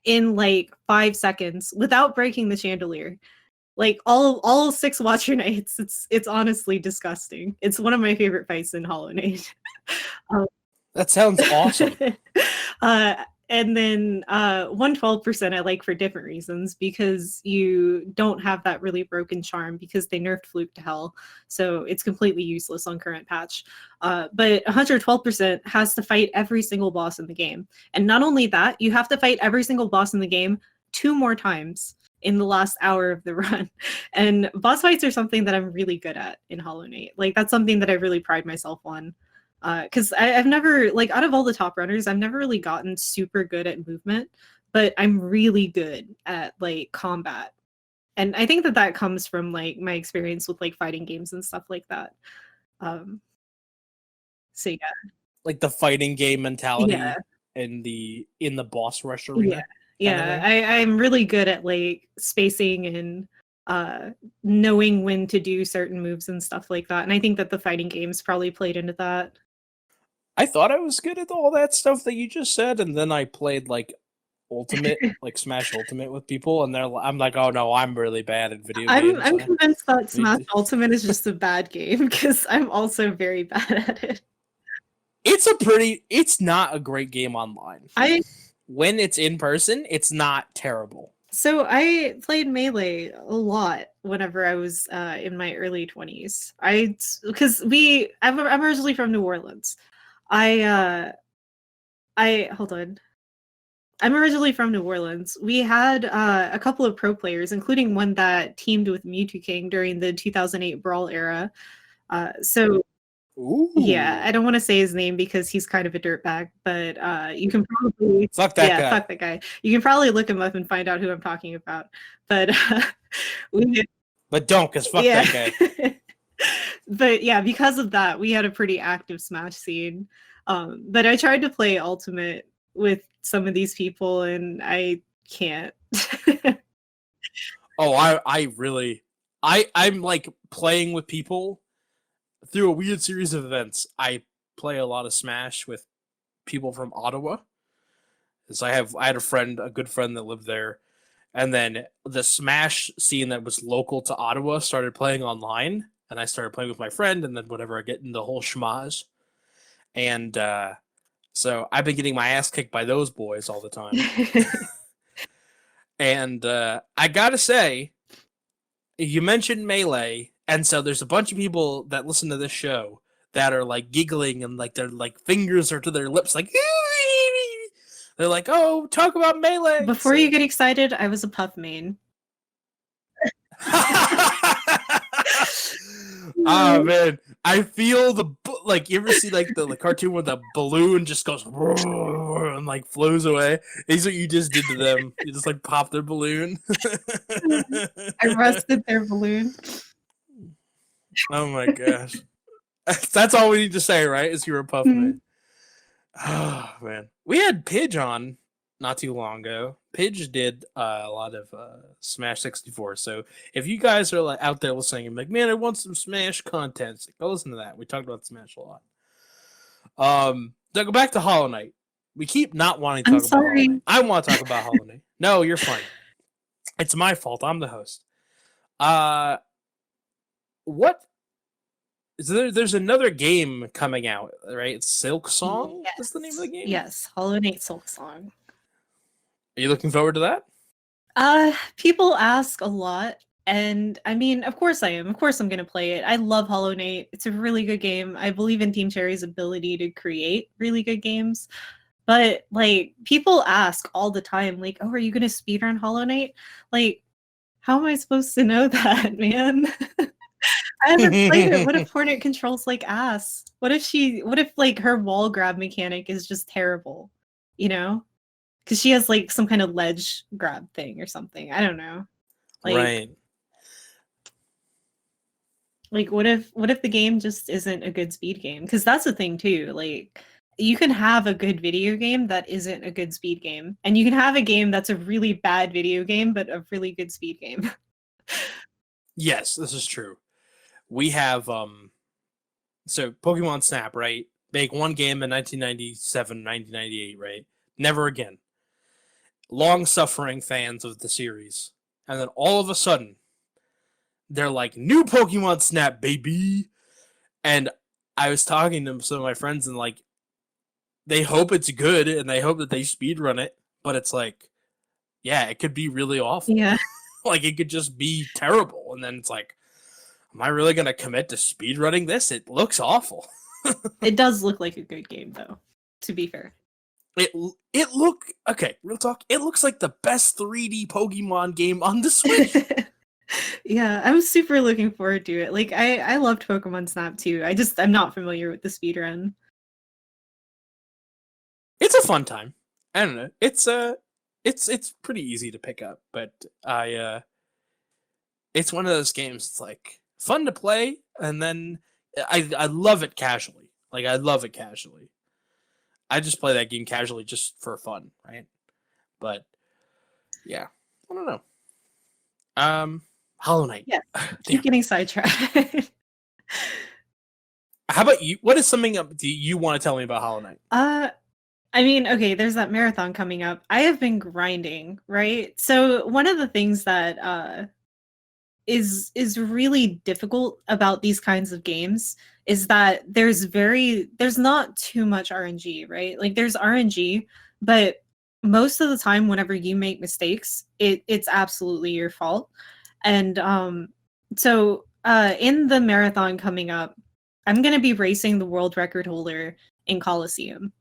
in like 5 seconds without breaking the chandelier. Like all 6 Watcher Knights. It's honestly disgusting. It's one of my favorite fights in Hollow Knight. That sounds awesome. And then 112% I like for different reasons, because you don't have that really broken charm because they nerfed Fluke to hell. So it's completely useless on current patch. But 112% has to fight every single boss in the game. And not only that, you have to fight every single boss in the game 2 more times in the last hour of the run. And boss fights are something that I'm really good at in Hollow Knight. Like that's something that I really pride myself on. Because I've never, like, out of all the top runners, I've never really gotten super good at movement, but I'm really good at like combat. And I think that that comes from like my experience with like fighting games and stuff like that. So yeah. Like the fighting game mentality Yeah. in the boss rush arena. Yeah. I'm really good at like spacing and knowing when to do certain moves and stuff like that. And I think that the fighting games probably played into that. I thought I was good at all that stuff that you just said, and then I played like Ultimate, like Smash Ultimate with people, and I'm like, oh no, I'm really bad at video games. I'm convinced that Smash Ultimate is just a bad game because I'm also very bad at it. It's not a great game online. When it's in person, it's not terrible. So I played Melee a lot whenever I was in my early 20s. I'm originally from New Orleans. Hold on. I'm originally from New Orleans. We had a couple of pro players, including one that teamed with Mewtwo King during the 2008 Brawl era. Ooh. Yeah, I don't want to say his name because he's kind of a dirtbag, but you can probably fuck that guy. Fuck that guy. You can probably look him up and find out who I'm talking about. But but don't, because fuck that guy. But yeah, because of that, we had a pretty active Smash scene. But I tried to play Ultimate with some of these people, and I can't. I'm like playing with people through a weird series of events. I play a lot of Smash with people from Ottawa, because I had a good friend that lived there, and then the Smash scene that was local to Ottawa started playing online, and I started playing with my friend, and then whatever, I get in the whole schmaz, and so I've been getting my ass kicked by those boys all the time. And I gotta say, you mentioned Melee, and so there's a bunch of people that listen to this show that are like giggling, and like their like fingers are to their lips, like they're like, "Oh, talk about Melee." Before you get excited, I was a Puff main. Oh man, I feel like, you ever see like the cartoon where the balloon just goes and like flows away? Is what you just did to them. You just like pop their balloon. I rusted their balloon. Oh my gosh, that's all we need to say, right? Is you were a Puff man. Oh man, we had Pidge on not too long ago. Pidge did a lot of Smash 64. So if you guys are like out there listening and like, man, I want some Smash content, go listen to that. We talked about Smash a lot. To go back to Hollow Knight. We keep not wanting to talk about Hollow Knight. I want to talk about Hollow Knight. No, you're fine. It's my fault. I'm the host. What? There's another game coming out, right? It's Silk Song? Yes. That's the name of the game? Yes, Hollow Knight Silk Song. Are you looking forward to that? People ask a lot, and I mean, of course I am. Of course I'm going to play it. I love Hollow Knight. It's a really good game. I believe in Team Cherry's ability to create really good games. But like, people ask all the time, like, "Oh, are you going to speedrun Hollow Knight?" Like, how am I supposed to know that, man? I haven't played it. What if Hornet controls like ass? What if like her wall grab mechanic is just terrible? You know? Because she has like some kind of ledge grab thing or something. I don't know. Right. Like what if the game just isn't a good speed game? Because that's the thing too. Like you can have a good video game that isn't a good speed game, and you can have a game that's a really bad video game but a really good speed game. Yes, this is true. We have so Pokemon Snap, right? Make one game in 1997, 1998, right? Never again. Long-suffering fans of the series. And then all of a sudden, they're like, new Pokemon Snap, baby! And I was talking to some of my friends, and like, they hope it's good, and they hope that they speedrun it, but it's like, yeah, it could be really awful. Yeah. Like, it could just be terrible, and then it's like, am I really going to commit to speedrunning this? It looks awful. It does look like a good game, though, to be fair. Okay, real talk. It looks like the best 3D Pokemon game on the Switch. Yeah, I'm super looking forward to it. Like I loved Pokemon Snap too. I'm not familiar with the speedrun. It's a fun time. I don't know. It's pretty easy to pick up, but it's one of those games. It's like fun to play, and then I love it casually. Like I love it casually. I just play that game casually just for fun, right? But yeah, I don't know. Hollow Knight. Yeah, keep getting sidetracked. How about you? What is something do you want to tell me about Hollow Knight? I mean, okay, there's that marathon coming up. I have been grinding, right? So one of the things that is really difficult about these kinds of games is that there's not too much RNG, right? Like there's RNG, but most of the time whenever you make mistakes, it's absolutely your fault. And so in the marathon coming up, I'm going to be racing the world record holder in Coliseum.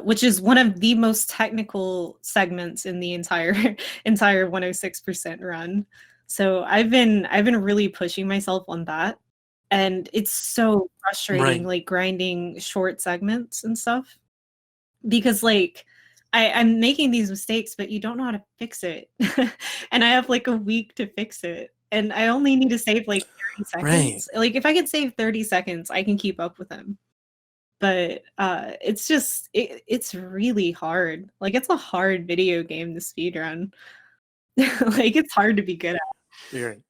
Which is one of the most technical segments in the entire 106% run. So I've been really pushing myself on that, and it's so frustrating, Right. like grinding short segments and stuff, because like I'm making these mistakes, but you don't know how to fix it, and I have like a week to fix it, and I only need to save like 30 seconds. Right. Like if I could save 30 seconds, I can keep up with him. But it's just it's really hard. Like it's a hard video game to speedrun. Like it's hard to be good at. Right.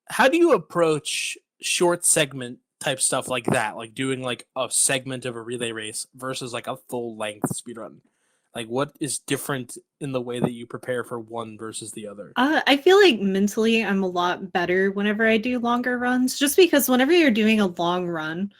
How do you approach short segment type stuff like that? Like doing like a segment of a relay race versus like a full length speedrun? Like what is different in the way that you prepare for one versus the other? I feel like mentally I'm a lot better whenever I do longer runs, just because whenever you're doing a long run,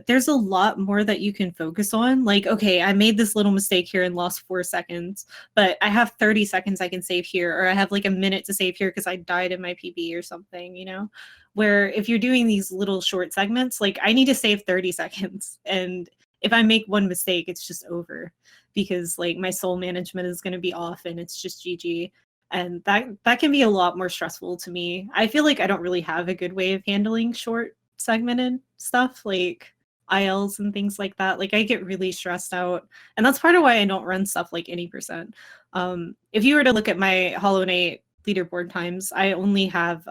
there's a lot more that you can focus on. Like, okay, I made this little mistake here and lost 4 seconds, but I have 30 seconds I can save here, or I have like a minute to save here because I died in my PB or something, you know? Where if you're doing these little short segments, like I need to save 30 seconds. And if I make one mistake, it's just over because like my soul management is going to be off and it's just GG. And that can be a lot more stressful to me. I feel like I don't really have a good way of handling short segmented stuff like ILs and things like that. Like I get really stressed out, and that's part of why I don't run stuff like any percent. If you were to look at my Hollow Knight leaderboard times, I only have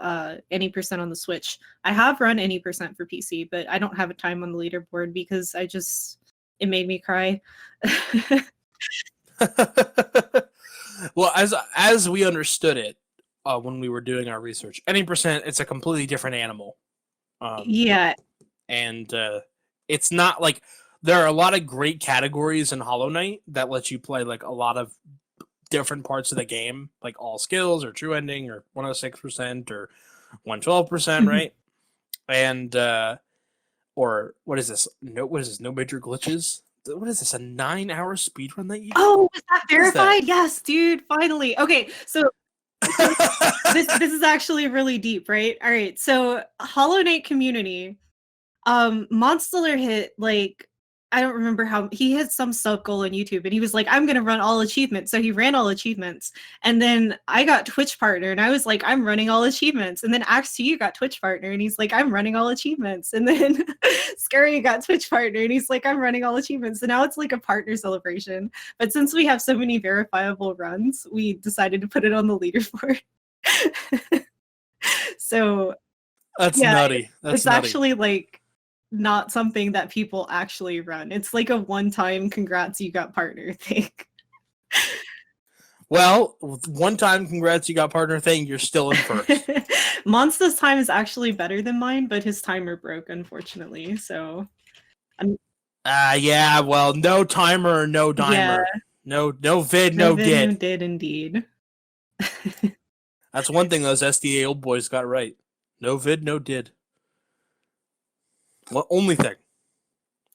any percent on the Switch. I have run any percent for PC, but I don't have a time on the leaderboard because it made me cry. Well, as we understood it when we were doing our research, any percent it's a completely different animal. Yeah. And it's not like there are a lot of great categories in Hollow Knight that let you play like a lot of different parts of the game, like all skills or true ending or 106% or 112%, right? And or what is this? No major glitches. What is this? A 9-hour speedrun that you? Oh, was that verified? Yes, dude. Finally. Okay, so this is actually really deep, right? All right. So Hollow Knight community, Monster hit like I don't remember how he had some sub goal on YouTube, and he was like, I'm gonna run all achievements. So he ran all achievements. And then I got Twitch partner, and I was like, I'm running all achievements. And then Axe2U got Twitch partner, and he's like, I'm running all achievements. And then Scary got Twitch partner, and he's like, I'm running all achievements. And now it's like a partner celebration. But since we have so many verifiable runs, we decided to put it on the leaderboard. So That's yeah, nutty. That's it's nutty. actually like not something that people actually run. It's like a one-time congrats you got partner thing. Well, one time congrats you got partner thing, you're still in first. Monster's time is actually better than mine, but his timer broke, unfortunately. So yeah, well, no timer, no dimer. yeah. No vid, no vid, did. no did indeed. That's one thing those SDA old boys got right. No vid, no did. Well, only thing.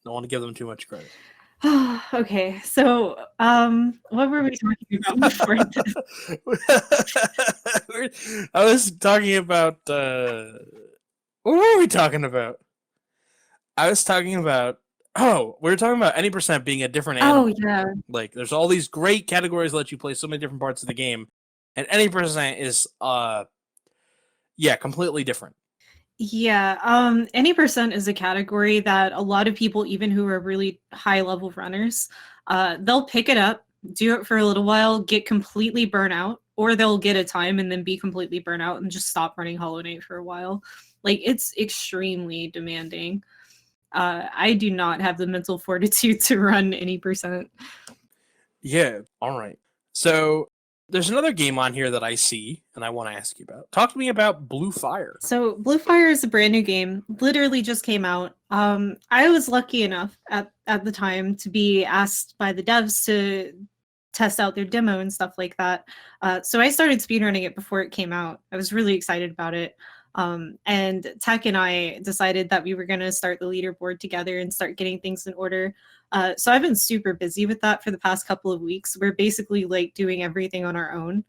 Don't want to give them too much credit. Okay, so what were we talking about before this? I was talking about what were we talking about? I was talking about we were talking about any percent being a different animal. Oh yeah. Like there's all these great categories that let you play so many different parts of the game, and any percent is completely different. Yeah, any percent is a category that a lot of people, even who are really high level runners, they'll pick it up, do it for a little while, get completely burnt out, or they'll get a time and then be completely burnt out and just stop running Hollow Knight for a while. Like it's extremely demanding. I do not have the mental fortitude to run any percent. Yeah, all right. So there's another game on here that I see and I want to ask you about. Talk to me about Blue Fire. So Blue Fire is a brand new game, literally just came out. I was lucky enough at the time to be asked by the devs to test out their demo and stuff like that. So I started speedrunning it before it came out. I was really excited about it. And Tech and I decided that we were going to start the leaderboard together and start getting things in order. So I've been super busy with that for the past couple of weeks. We're basically like doing everything on our own.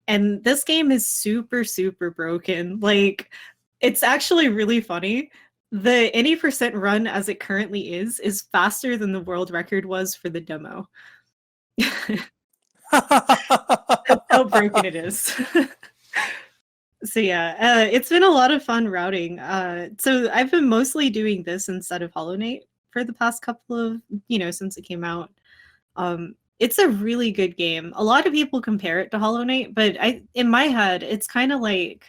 And this game is super, super broken. Like, it's actually really funny. The any percent run as it currently is faster than the world record was for the demo. That's how broken it is. So yeah, it's been a lot of fun routing. So I've been mostly doing this instead of Hollow Knight for the past couple of, since it came out. It's a really good game. A lot of people compare it to Hollow Knight, but in my head, it's kind of like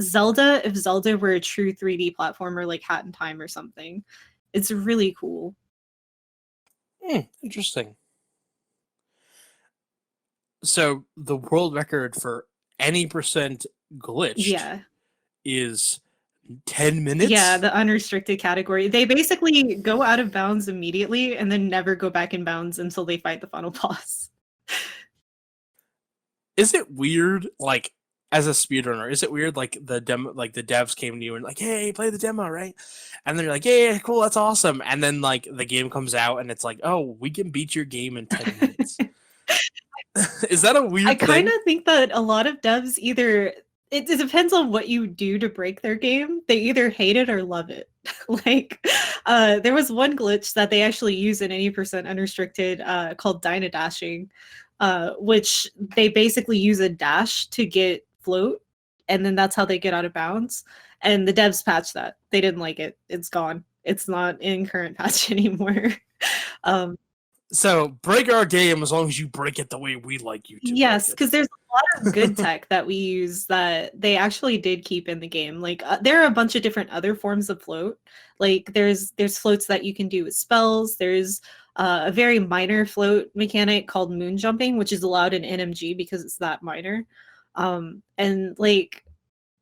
Zelda if Zelda were a true 3D platformer like Hat in Time or something. It's really cool. Interesting. So the world record for any percent glitched is 10 minutes? Yeah, the unrestricted category. They basically go out of bounds immediately and then never go back in bounds until they fight the final boss. Is it weird, like, as a speedrunner, is it weird, like, the devs came to you and like, hey, play the demo, right? And then you're like, yeah, cool, that's awesome. And then, like, the game comes out and it's like, oh, we can beat your game in 10 minutes. Is that a weird thing? I kind of think that a lot of devs either... It depends on what you do to break their game. They either hate it or love it. Like, there was one glitch that they actually use in any percent unrestricted called Dyna Dashing, which they basically use a dash to get float, and then that's how they get out of bounds. And the devs patched that. They didn't like it. It's gone. It's not in current patch anymore. So break our game as long as you break it the way we like you to. Yes, because there's a lot of good tech that we use that they actually did keep in the game. Like there are a bunch of different other forms of float. Like there's floats that you can do with spells. There's a very minor float mechanic called moon jumping, which is allowed in NMG because it's that minor. And like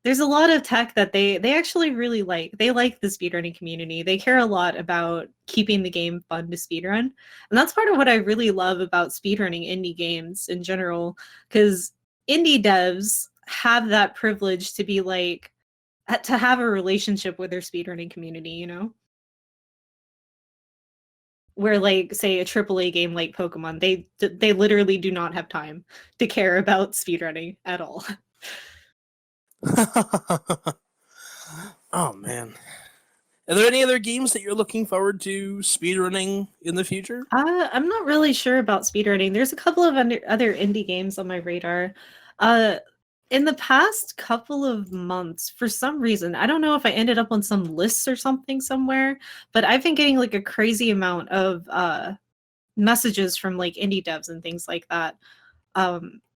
there's a lot of tech that they actually really like. They like the speedrunning community. They care a lot about keeping the game fun to speedrun. And that's part of what I really love about speedrunning indie games in general, because indie devs have that privilege to be like, to have a relationship with their speedrunning community, Where like, say, a AAA game like Pokemon, they literally do not have time to care about speedrunning at all. Oh man, Are there any other games that you're looking forward to speedrunning in the future? I'm not really sure about speedrunning. There's a couple of other indie games on my radar. In the past couple of months, for some reason, I don't know if I ended up on some lists or something somewhere, but I've been getting like a crazy amount of messages from like indie devs and things like that.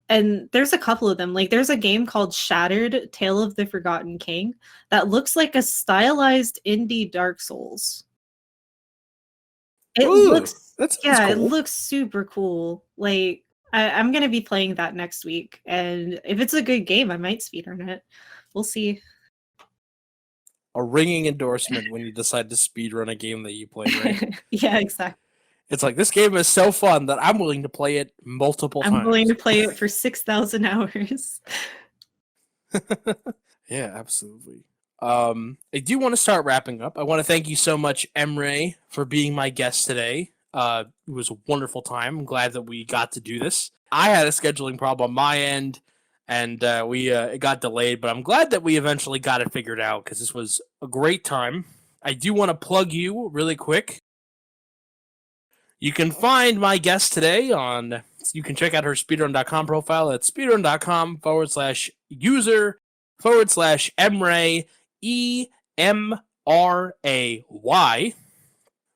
And there's a couple of them. Like there's a game called Shattered: Tale of the Forgotten King that looks like a stylized indie Dark Souls. It looks that's cool. It looks super cool. Like I'm gonna be playing that next week, and if it's a good game, I might speedrun it. We'll see. A ringing endorsement when you decide to speedrun a game that you play, right? Yeah, exactly. It's like, this game is so fun that I'm willing to play it multiple times. I'm willing to play it for 6,000 hours. Yeah, absolutely. I do want to start wrapping up. I want to thank you so much, Emray, for being my guest today. It was a wonderful time. I'm glad that we got to do this. I had a scheduling problem on my end, and it got delayed, but I'm glad that we eventually got it figured out because this was a great time. I do want to plug you really quick. You can find my guest today you can check out her speedrun.com profile at speedrun.com/user/emray, EMRAY.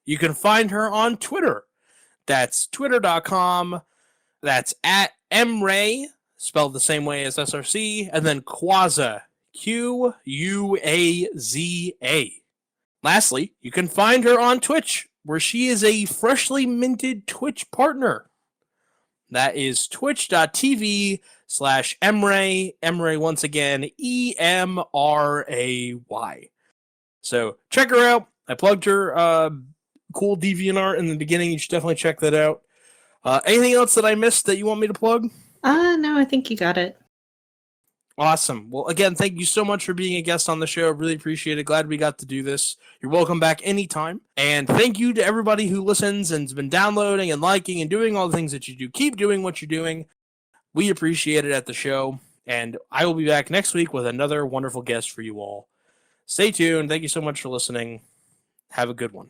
You can find her on Twitter. That's twitter.com. That's at emray, spelled the same way as SRC, and then Quaza, QUAZA. Lastly, you can find her on Twitch, where she is a freshly minted Twitch partner. That is twitch.tv/emray. Emray once again, EMRAY. So check her out. I plugged her cool DeviantArt in the beginning. You should definitely check that out. Anything else that I missed that you want me to plug? No, I think you got it. Awesome. Well, again, thank you so much for being a guest on the show. Really appreciate it. Glad we got to do this. You're welcome back anytime. And thank you to everybody who listens and has been downloading and liking and doing all the things that you do. Keep doing what you're doing. We appreciate it at the show. And I will be back next week with another wonderful guest for you all. Stay tuned. Thank you so much for listening. Have a good one.